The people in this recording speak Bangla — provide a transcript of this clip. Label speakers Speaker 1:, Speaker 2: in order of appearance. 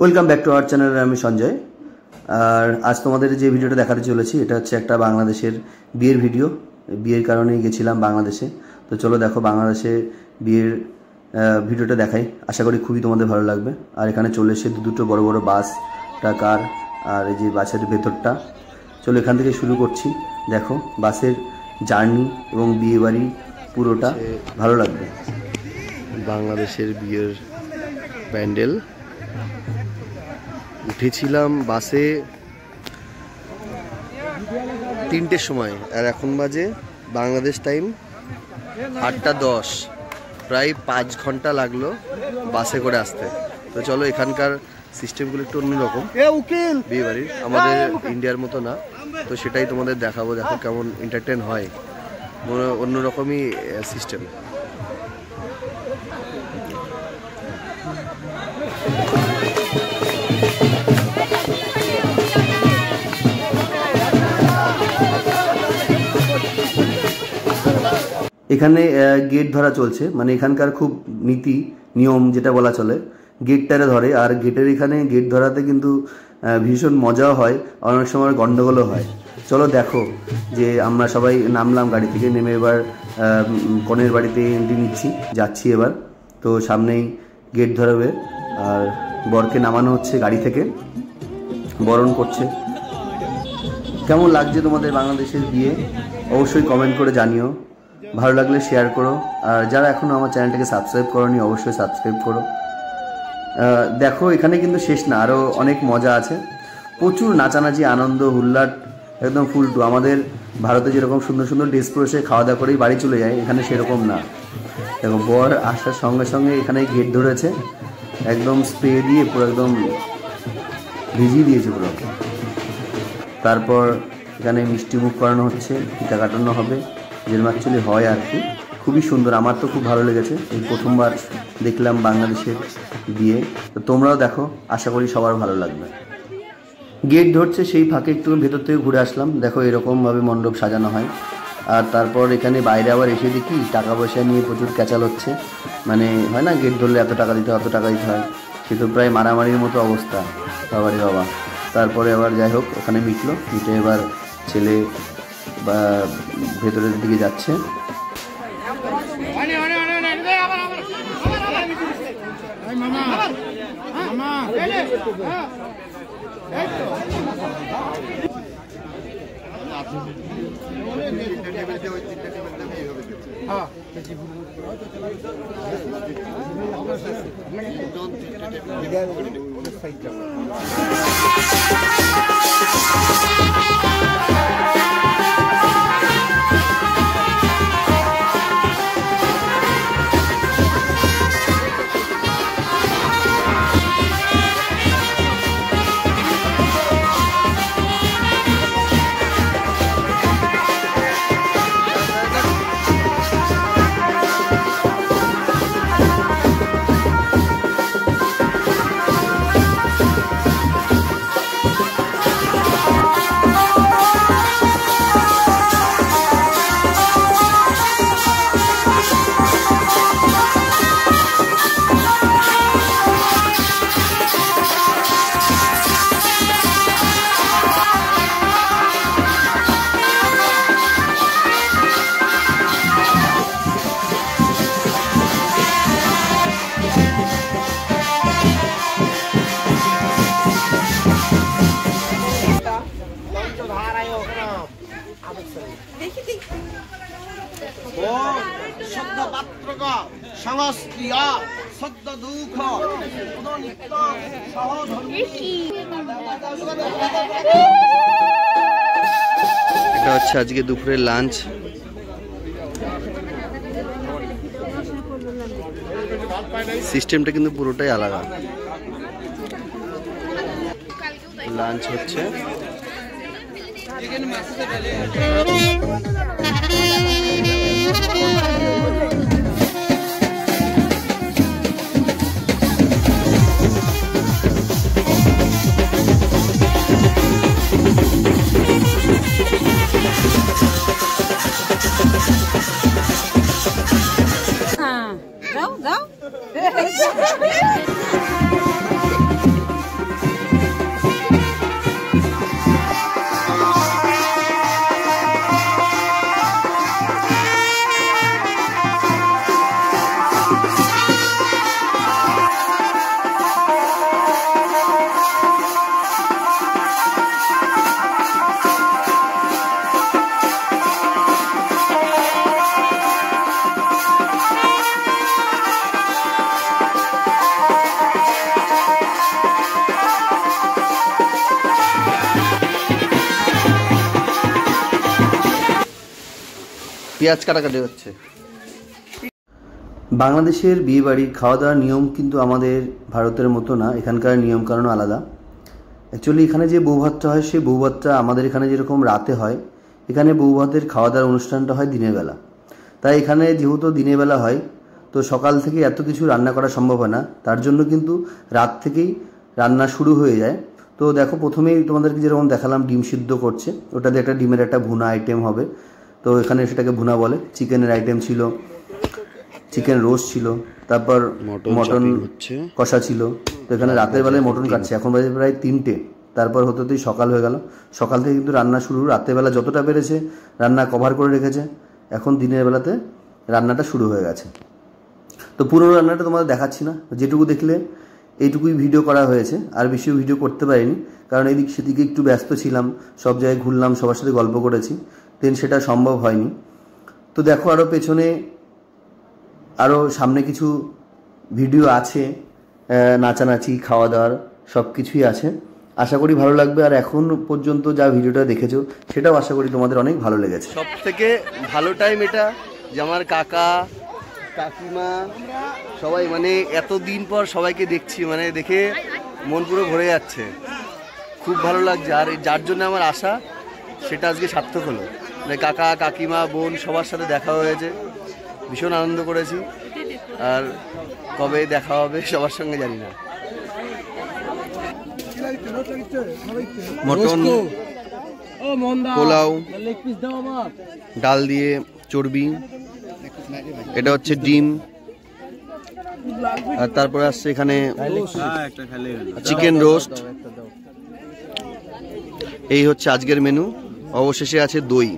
Speaker 1: Welcome back to our channel. আমি সঞ্জয়। আর আজ তোমাদের যে ভিডিওটা দেখাতে চলেছি এটা হচ্ছে একটা বাংলাদেশের বিয়ের ভিডিও। বিয়ের কারণেই গেছিলাম বাংলাদেশে। তো চলো দেখো বাংলাদেশে বিয়ের ভিডিওটা দেখাই। আশা করি খুবই তোমাদের ভালো লাগবে। আর এখানে চলে এসে দুটো বড় বড় বাস, কার, আর এই যে বাসের ভেতরটা। চলো এখান থেকে শুরু করছি। দেখো বাসের জার্নি এবং বিয়ে বাড়ি পুরোটা ভালো লাগবে। বাংলাদেশের বিয়ের প্যান্ডেল। উঠেছিলাম বাসে 3টের সময়, আর এখন বাজে বাংলাদেশ টাইম 8টা 10। প্রায় 5 ঘন্টা লাগলো বাসে করে আসতে। তো চলো এখানকার সিস্টেমগুলো একটু অন্যরকম বিয়ে বাড়ির, আমাদের ইন্ডিয়ার মতো না। তো সেটাই তোমাদের দেখাবো। দেখো কেমন এন্টারটেন হয়, অন্যরকমই সিস্টেম। এখানে গেট ধরা চলছে, মানে এখানকার খুব নীতি নিয়ম যেটা বলা চলে, গেটটারে ধরে। আর গেটের এখানে গেট ধরাতে কিন্তু ভীষণ মজাও হয়, অনেক সময় গন্ডগোলও হয়। চলো দেখো যে আমরা সবাই নামলাম গাড়ি থেকে, নেমে এবার কনের বাড়িতে এন্ট্রি নিচ্ছি, যাচ্ছি এবার। তো সামনেই গেট ধরাবে আর বরকে নামানো হচ্ছে গাড়ি থেকে, বরণ করছে। কেমন লাগছে তোমাদের বাংলাদেশের বিয়ে অবশ্যই কমেন্ট করে জানিও। ভালো লাগলে শেয়ার করো। আর যারা এখনও আমার চ্যানেলটাকে সাবস্ক্রাইব করোনি অবশ্যই সাবস্ক্রাইব করো। দেখো এখানে কিন্তু শেষ না, আরও অনেক মজা আছে। প্রচুর নাচানাচি, আনন্দ, হুল্লাট, একদম ফুলটু। আমাদের ভারতে যেরকম সুন্দর সুন্দর ড্রেস পরে সে খাওয়া দাওয়া করেই বাড়ি চলে যায়, এখানে সেরকম না। দেখো বর আসার সঙ্গে সঙ্গে এখানে গেট ধরেছে, একদম স্প্রে দিয়ে পুরো একদম ভিজিয়ে দিয়েছে পুরো। তারপর এখানে মিষ্টি মুখ করানো হচ্ছে, টিকা কাটানো হবে, যেরকম অ্যাকচুয়ালি হয় আর কি। খুবই সুন্দর, আমার তো খুব ভালো লেগেছে। এই প্রথমবার দেখলাম বাংলাদেশের বিয়ে। তো তোমরাও দেখো, আশা করি সবার ভালো লাগবে। গেট ধরছে সেই ফাঁকে একটু ভেতর থেকে ঘুরে আসলাম। দেখো এরকমভাবে মণ্ডপ সাজানো হয়। আর তারপর এখানে বাইরে আবার এসে দেখি টাকা পয়সা নিয়ে প্রচুর ক্যাচাল হচ্ছে। মানে হয় না, গেট ধরলে এত টাকা দিতে হয়, অত টাকা দিতে হয়। সে তো প্রায় মারামারির মতো অবস্থা, বাবারে বাবা। তারপরে আবার যাই হোক ওখানে মিটে এবার ছেলে বা ভেতরের দিকে যাচ্ছে। এটা হচ্ছে আজকে দুপুরের লাঞ্চ। সিস্টেমটা কিন্তু পুরোটাই আলাদা। লাঞ্চ হচ্ছে
Speaker 2: দাও দাও।
Speaker 1: পেঁয়াজ কাটাকাটি হচ্ছে। বাংলাদেশের বিয়ে বাড়ির খাওয়া দাওয়ার নিয়ম কিন্তু আমাদের ভারতের মতো না, এখানকার নিয়ম কারণ আলাদা। অ্যাকচুয়ালি এখানে যে বৌভাতটা হয় সেই বৌভাতটা আমাদের এখানে যেরকম রাতে হয়, এখানে বৌভাতের খাওয়া দাওয়ার অনুষ্ঠানটা হয় দিনের বেলা। তাই এখানে যেহেতু দিনের বেলা হয় তো সকাল থেকে এত কিছু রান্না করা সম্ভব হয় না, তার জন্য কিন্তু রাত থেকেই রান্না শুরু হয়ে যায়। তো দেখো প্রথমেই তোমাদেরকে যেরকম দেখালাম ডিম সিদ্ধ করছে, ওটাতে একটা ডিমের একটা ভুনা আইটেম হবে, তো এখানে সেটাকে ভুনা বলে। চিকেনের আইটেম ছিল, চিকেন রোস্ট ছিল, তারপর মটন কষা ছিল। তো এখানে রাতের বেলায় মটন কাটছে, এখন বাজে প্রায় 3টে। তারপর হতেই সকাল হয়ে গেল। সকাল থেকে কিন্তু রান্না শুরু, রাতের বেলা যতটা পেরেছে রান্না কভার করে রেখেছে, এখন দিনের বেলাতে রান্নাটা শুরু হয়ে গেছে। তো পুরো রান্নাটা তোমাদের দেখাচ্ছি না, যেটুকু দেখলে এইটুকুই ভিডিও করা হয়েছে, আর বেশি ভিডিও করতে পারিনি কারণ এদিক সেদিকে একটু ব্যস্ত ছিলাম, সব জায়গায় ঘুরলাম, সবার সাথে গল্প করেছি, দেন সেটা সম্ভব হয়নি। তো দেখো আরও পেছনে আরও সামনে কিছু ভিডিও আছে, নাচানাচি খাওয়া দাওয়ার সব কিছুই আছে, আশা করি ভালো লাগবে। আর এখন পর্যন্ত যা ভিডিওটা দেখেছো সেটাও আশা করি তোমাদের অনেক ভালো লেগেছে। সব থেকে ভালো টাইম এটা যে আমার কাকা কাকিমা সবাই, মানে এতদিন পর সবাইকে দেখছি, মানে দেখে মন পুরো ভরে যাচ্ছে, খুব ভালো লাগছে। আর যার জন্য আমার আশা সেটা আজকে সার্থক হলো, মানে কাকা কাকিমা বোন সবার সাথে দেখা হয়েছে, ভীষণ আনন্দ করেছি। আর কবে দেখা হবে সবার সঙ্গে জানি না। মটন, পোলাও, ডাল দিয়ে চর্বি, এটা হচ্ছে ডিম, আর তারপরে আসছে এখানে চিকেন রোস্ট। এই হচ্ছে আজকের মেনু। অবশেষে আছে দই।